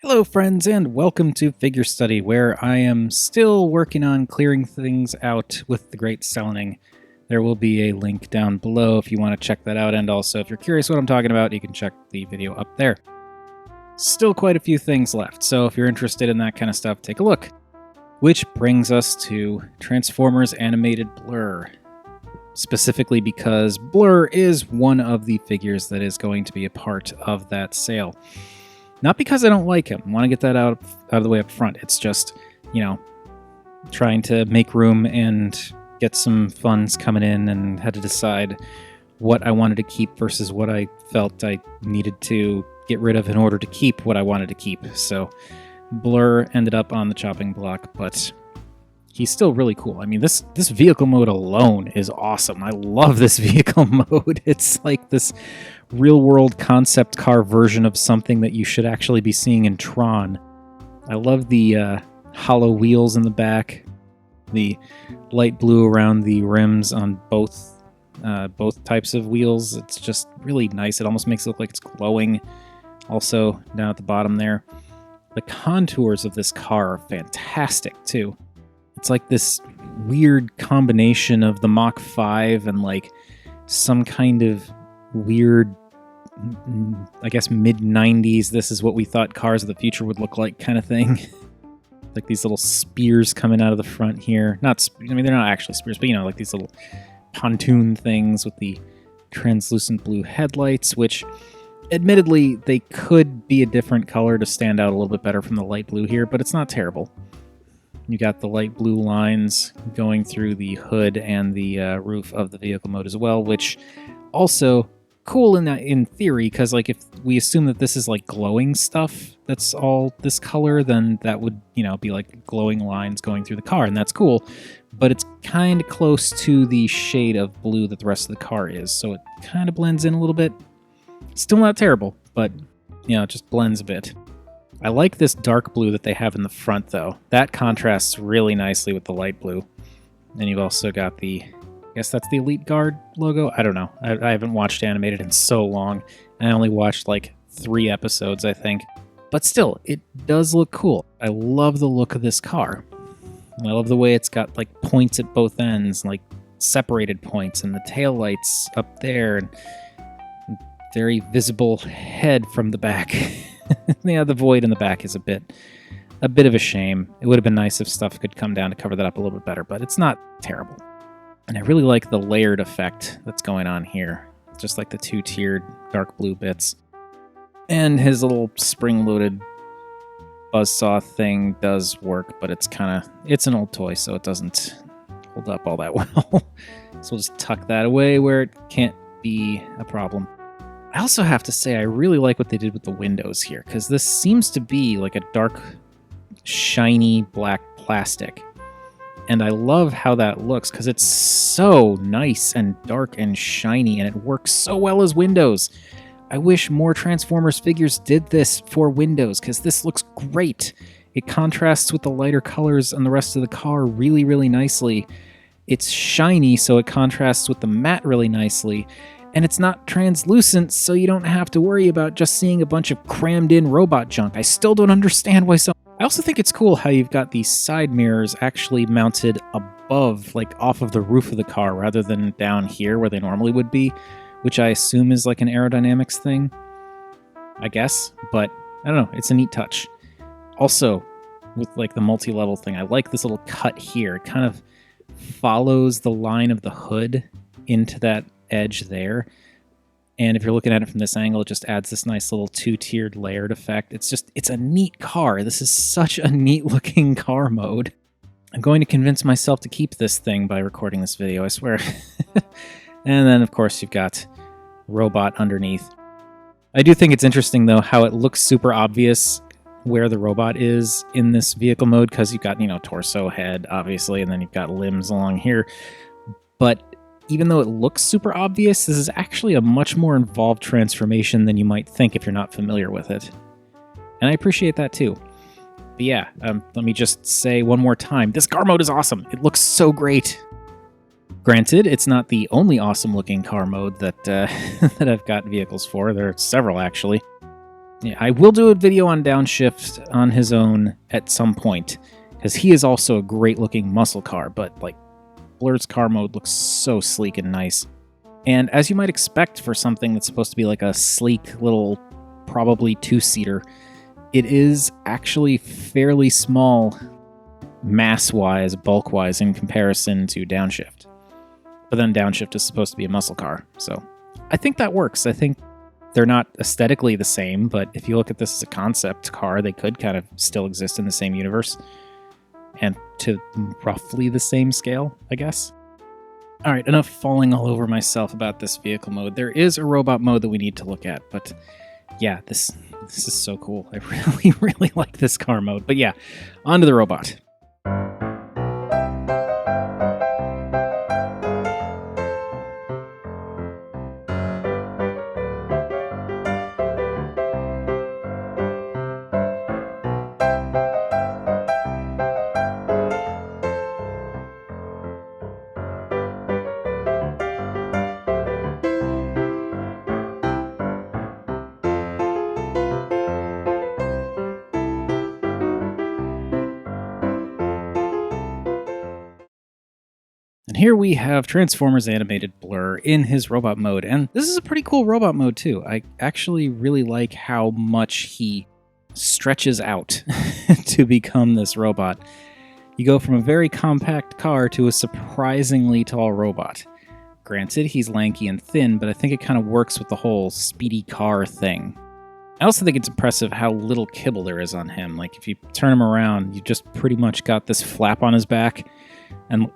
Hello, friends, and welcome to Figure Study, where I am still working on clearing things out with the Great Selening. There will be a link down below if you want to check that out, and also if you're curious what I'm talking about, you can check the video up there. Still quite a few things left, so if you're interested in that kind of stuff, take a look. Which brings us to Transformers Animated Blurr. Specifically because Blurr is one of the figures that is going to be a part of that sale. Not because I don't like him. I want to get that out of the way up front. It's just, trying to make room and get some funds coming in and had to decide what I wanted to keep versus what I felt I needed to get rid of in order to keep what I wanted to keep. So Blurr ended up on the chopping block, but he's still really cool. I mean, this vehicle mode alone is awesome. I love this vehicle mode. It's like this real-world concept car version of something that you should actually be seeing in Tron. I love the hollow wheels in the back, the light blue around the rims on both types of wheels. It's just really nice. It almost makes it look like it's glowing. Also, down at the bottom there, the contours of this car are fantastic, too. It's like this weird combination of the Mach 5 and like some kind of weird, I guess, mid-90s, this is what we thought cars of the future would look like kind of thing. Like these little spears coming out of the front here. They're not actually spears, but like these little pontoon things with the translucent blue headlights, which admittedly they could be a different color to stand out a little bit better from the light blue here, but it's not terrible. You got the light blue lines going through the hood and the roof of the vehicle mode as well, which also cool in theory, because like if we assume that this is like glowing stuff that's all this color, then that would be like glowing lines going through the car, and that's cool. But it's kind of close to the shade of blue that the rest of the car is, so it kind of blends in a little bit. Still not terrible, but it just blends a bit. I like this dark blue that they have in the front, though. That contrasts really nicely with the light blue. And you've also got I guess that's the Elite Guard logo? I don't know. I haven't watched Animated in so long. I only watched like 3 episodes, I think. But still, it does look cool. I love the look of this car. I love the way it's got like points at both ends, like separated points, and the taillights up there, and very visible head from the back. Yeah, the void in the back is a bit of a shame. It would have been nice if stuff could come down to cover that up a little bit better, but it's not terrible. And I really like the layered effect that's going on here. Just like the 2-tiered dark blue bits. And his little spring-loaded buzzsaw thing does work, but it's an old toy, so it doesn't hold up all that well. So we'll just tuck that away where it can't be a problem. I also have to say I really like what they did with the windows here, because this seems to be like a dark, shiny black plastic. And I love how that looks, because it's so nice and dark and shiny, and it works so well as windows. I wish more Transformers figures did this for windows, because this looks great. It contrasts with the lighter colors on the rest of the car really, really nicely. It's shiny, so it contrasts with the matte really nicely. And it's not translucent, so you don't have to worry about just seeing a bunch of crammed-in robot junk. I still don't understand why so... I also think it's cool how you've got these side mirrors actually mounted above, like off of the roof of the car, rather than down here where they normally would be, which I assume is like an aerodynamics thing, I guess. But, I don't know, it's a neat touch. Also, with like the multi-level thing, I like this little cut here. It kind of follows the line of the hood into that edge there, and if you're looking at it from this angle, it just adds this nice little 2-tiered layered effect. It's a neat car. This is such a neat looking car mode. I'm going to convince myself to keep this thing by recording this video, I swear. And then of course you've got robot underneath. I do think it's interesting though how it looks super obvious where the robot is in this vehicle mode, because you've got torso, head obviously, and then you've got limbs along here. But even though it looks super obvious, this is actually a much more involved transformation than you might think if you're not familiar with it. And I appreciate that too. But yeah, let me just say one more time, this car mode is awesome. It looks so great. Granted, it's not the only awesome looking car mode that, that I've got vehicles for. There are several actually. Yeah, I will do a video on Downshift on his own at some point, because he is also a great-looking muscle car, but like Blurr's car mode looks so sleek and nice. And as you might expect for something that's supposed to be like a sleek little, probably two-seater, it is actually fairly small mass-wise, bulk-wise in comparison to Downshift. But then Downshift is supposed to be a muscle car, so I think that works. I think they're not aesthetically the same, but if you look at this as a concept car, they could kind of still exist in the same universe and to roughly the same scale, I guess. All right, enough falling all over myself about this vehicle mode. There is a robot mode that we need to look at, but yeah, this is so cool. I really, really like this car mode. But yeah, on to the robot. And here we have Transformers animated Blurr in his robot mode, and this is a pretty cool robot mode too. I actually really like how much he stretches out to become this robot. You go from a very compact car to a surprisingly tall robot. Granted, he's lanky and thin, but I think it kind of works with the whole speedy car thing. I also think it's impressive how little kibble there is on him. Like, if you turn him around, you just pretty much got this flap on his back, and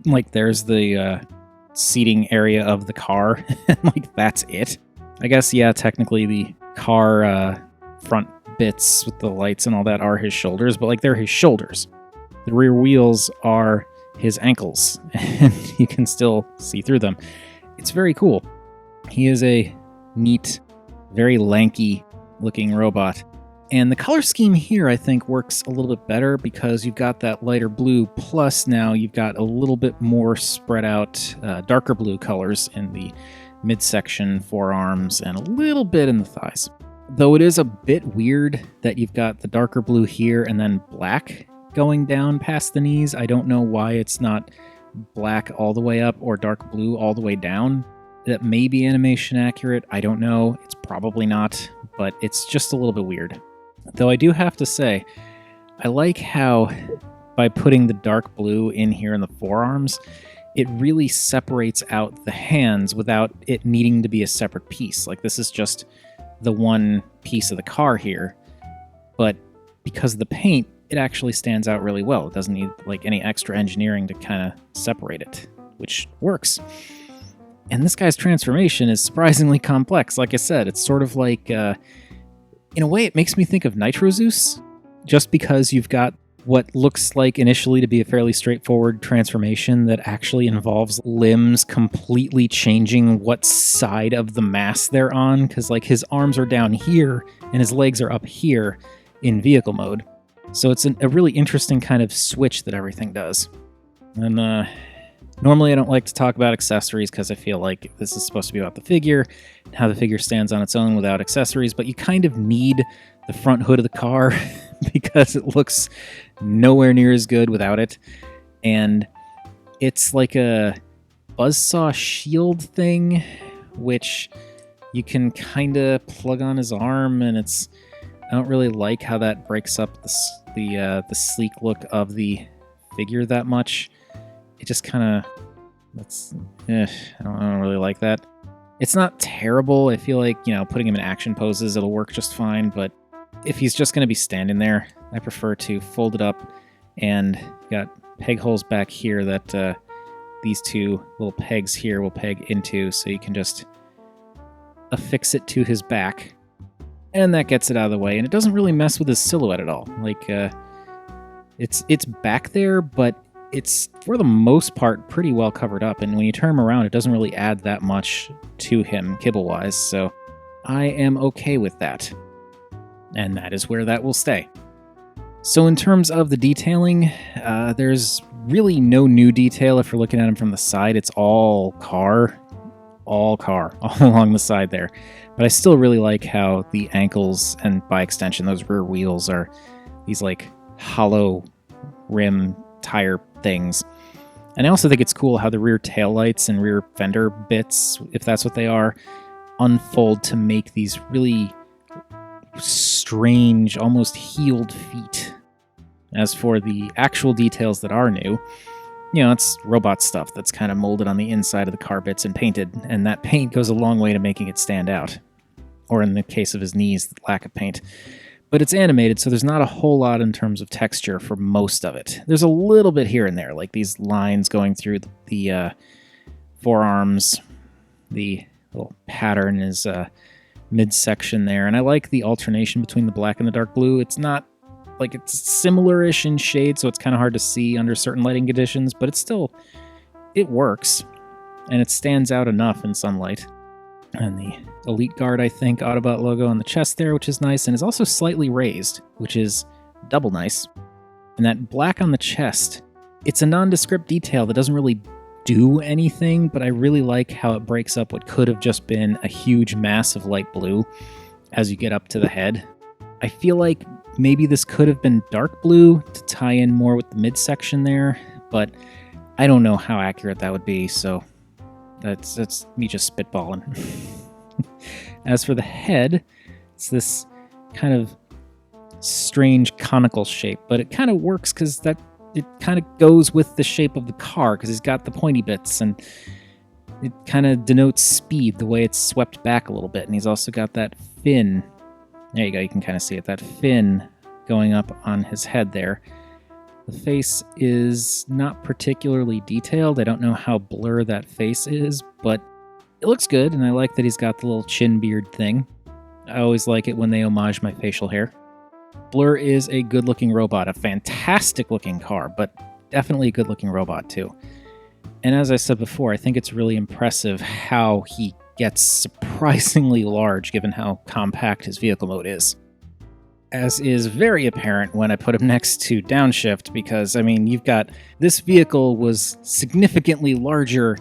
like there's the seating area of the car, and like that's it. I guess, yeah, technically the car front bits with the lights and all that are his shoulders, but like they're his shoulders. The rear wheels are his ankles, and you can still see through them. It's very cool. He is a neat, very lanky looking robot. And the color scheme here, I think, works a little bit better because you've got that lighter blue, plus now you've got a little bit more spread out darker blue colors in the midsection, forearms, and a little bit in the thighs. Though it is a bit weird that you've got the darker blue here and then black going down past the knees. I don't know why it's not black all the way up or dark blue all the way down. That may be animation accurate. I don't know. It's probably not, but it's just a little bit weird. Though I do have to say, I like how by putting the dark blue in here in the forearms, it really separates out the hands without it needing to be a separate piece. Like, this is just the one piece of the car here, but because of the paint, it actually stands out really well. It doesn't need like any extra engineering to kind of separate it, which works. And this guy's transformation is surprisingly complex. Like I said, it's sort of like... in a way, it makes me think of Nitro Zeus, just because you've got what looks like initially to be a fairly straightforward transformation that actually involves limbs completely changing what side of the mass they're on, because like his arms are down here and his legs are up here in vehicle mode. So it's a really interesting kind of switch that everything does. And normally I don't like to talk about accessories because I feel like this is supposed to be about the figure and how the figure stands on its own without accessories, but you kind of need the front hood of the car because it looks nowhere near as good without it. And it's like a buzzsaw shield thing, which you can kind of plug on his arm, and I don't really like how that breaks up the sleek look of the figure that much. It just kind of, I don't really like that. It's not terrible. I feel like, putting him in action poses, it'll work just fine. But if he's just going to be standing there, I prefer to fold it up, and got peg holes back here that these two little pegs here will peg into, so you can just affix it to his back. And that gets it out of the way, and it doesn't really mess with his silhouette at all. Like, it's back there, but it's, for the most part, pretty well covered up, and when you turn him around, it doesn't really add that much to him kibble-wise, so I am okay with that. And that is where that will stay. So in terms of the detailing, there's really no new detail if you're looking at him from the side. It's all car. all car all along the side there. But I still really like how the ankles and by extension those rear wheels are these like hollow rim tire things. And I also think it's cool how the rear taillights and rear fender bits, if that's what they are, unfold to make these really strange, almost healed feet. As for the actual details that are new, it's robot stuff that's kind of molded on the inside of the car bits and painted, and that paint goes a long way to making it stand out. Or in the case of his knees, the lack of paint. But it's animated, so there's not a whole lot in terms of texture for most of it. There's a little bit here and there, like these lines going through the forearms. The little pattern is midsection there, and I like the alternation between the black and the dark blue. It's not like it's similar-ish in shade, so it's kind of hard to see under certain lighting conditions, but it works, and it stands out enough in sunlight. And the Elite Guard, I think, Autobot logo on the chest there, which is nice, and is also slightly raised, which is double nice. And that black on the chest, it's a nondescript detail that doesn't really do anything, but I really like how it breaks up what could have just been a huge mass of light blue as you get up to the head. I feel like maybe this could have been dark blue to tie in more with the midsection there, but I don't know how accurate that would be, so that's me just spitballing. As for the head, it's this kind of strange conical shape, but it kind of works because it kind of goes with the shape of the car because he's got the pointy bits, and it kind of denotes speed the way it's swept back a little bit. And he's also got that fin. There you go, you can kind of see it, that fin going up on his head there. The face is not particularly detailed. I don't know how blur that face is, but it looks good, and I like that he's got the little chin beard thing. I always like it when they homage my facial hair. Blurr is a good-looking robot, a fantastic-looking car, but definitely a good-looking robot, too. And as I said before, I think it's really impressive how he gets surprisingly large given how compact his vehicle mode is. As is very apparent when I put him next to Downshift, because, you've got... This vehicle was significantly larger...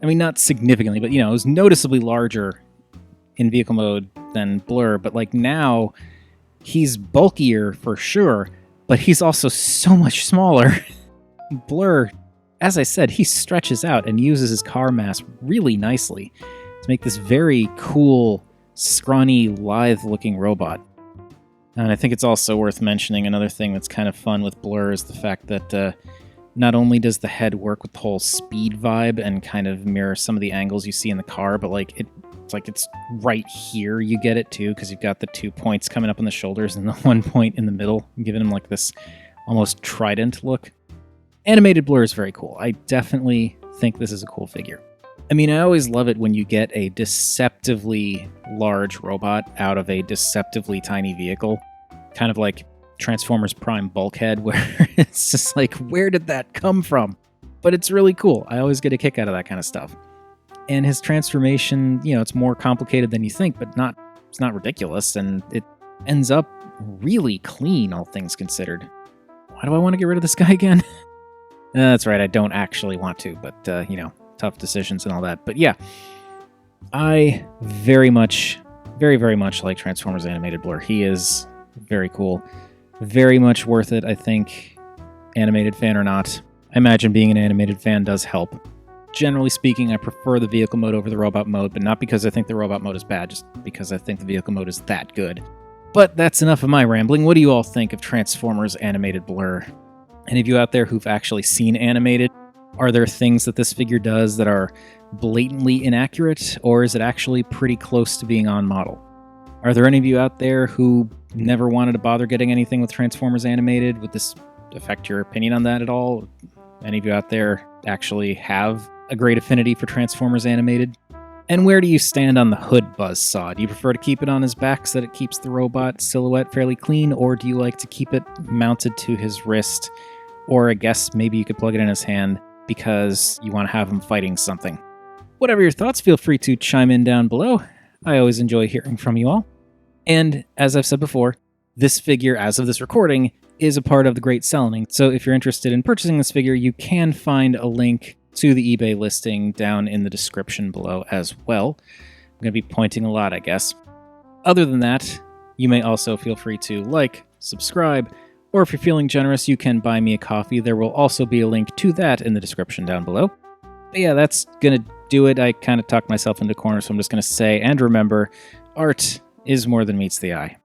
not significantly, but, it was noticeably larger in vehicle mode than Blurr, but, now... He's bulkier for sure, but he's also so much smaller. Blurr, as I said, he stretches out and uses his car mass really nicely to make this very cool, scrawny, lithe-looking robot. And I think it's also worth mentioning another thing that's kind of fun with Blurr is the fact that not only does the head work with the whole speed vibe and kind of mirror some of the angles you see in the car, but it's right here you get it too, because you've got the 2 points coming up on the shoulders and the 1 point in the middle, giving him this almost trident look. Animated Blurr is very cool. I definitely think this is a cool figure. I always love it when you get a deceptively large robot out of a deceptively tiny vehicle. Kind of like Transformers Prime Bulkhead, where it's just where did that come from? But it's really cool. I always get a kick out of that kind of stuff. And his transformation, it's more complicated than you think, but it's not ridiculous, and it ends up really clean, all things considered. Why do I want to get rid of this guy again? That's right, I don't actually want to, but, tough decisions and all that. But yeah, I very, very much like Transformers Animated Blurr. He is very cool. Very much worth it, I think, animated fan or not. I imagine being an animated fan does help. Generally speaking, I prefer the vehicle mode over the robot mode, but not because I think the robot mode is bad, just because I think the vehicle mode is that good. But that's enough of my rambling. What do you all think of Transformers Animated Blurr? Any of you out there who've actually seen animated? Are there things that this figure does that are blatantly inaccurate, or is it actually pretty close to being on model? Are there any of you out there who never wanted to bother getting anything with Transformers Animated? Would this affect your opinion on that at all? Any of you out there actually have a great affinity for Transformers Animated? And where do you stand on the hood buzzsaw? Do you prefer to keep it on his back so that it keeps the robot silhouette fairly clean, or do you like to keep it mounted to his wrist? Or I guess maybe you could plug it in his hand because you want to have him fighting something. Whatever your thoughts, feel free to chime in down below. I always enjoy hearing from you all. And as I've said before, this figure, as of this recording, is a part of the Great Selling. So if you're interested in purchasing this figure, you can find a link to the eBay listing down in the description below as well. I'm going to be pointing a lot, I guess. Other than that, you may also feel free to like, subscribe, or if you're feeling generous, you can buy me a coffee. There will also be a link to that in the description down below. But yeah, that's going to do it. I kind of talked myself into a corner, so I'm just going to say, and remember, art is more than meets the eye.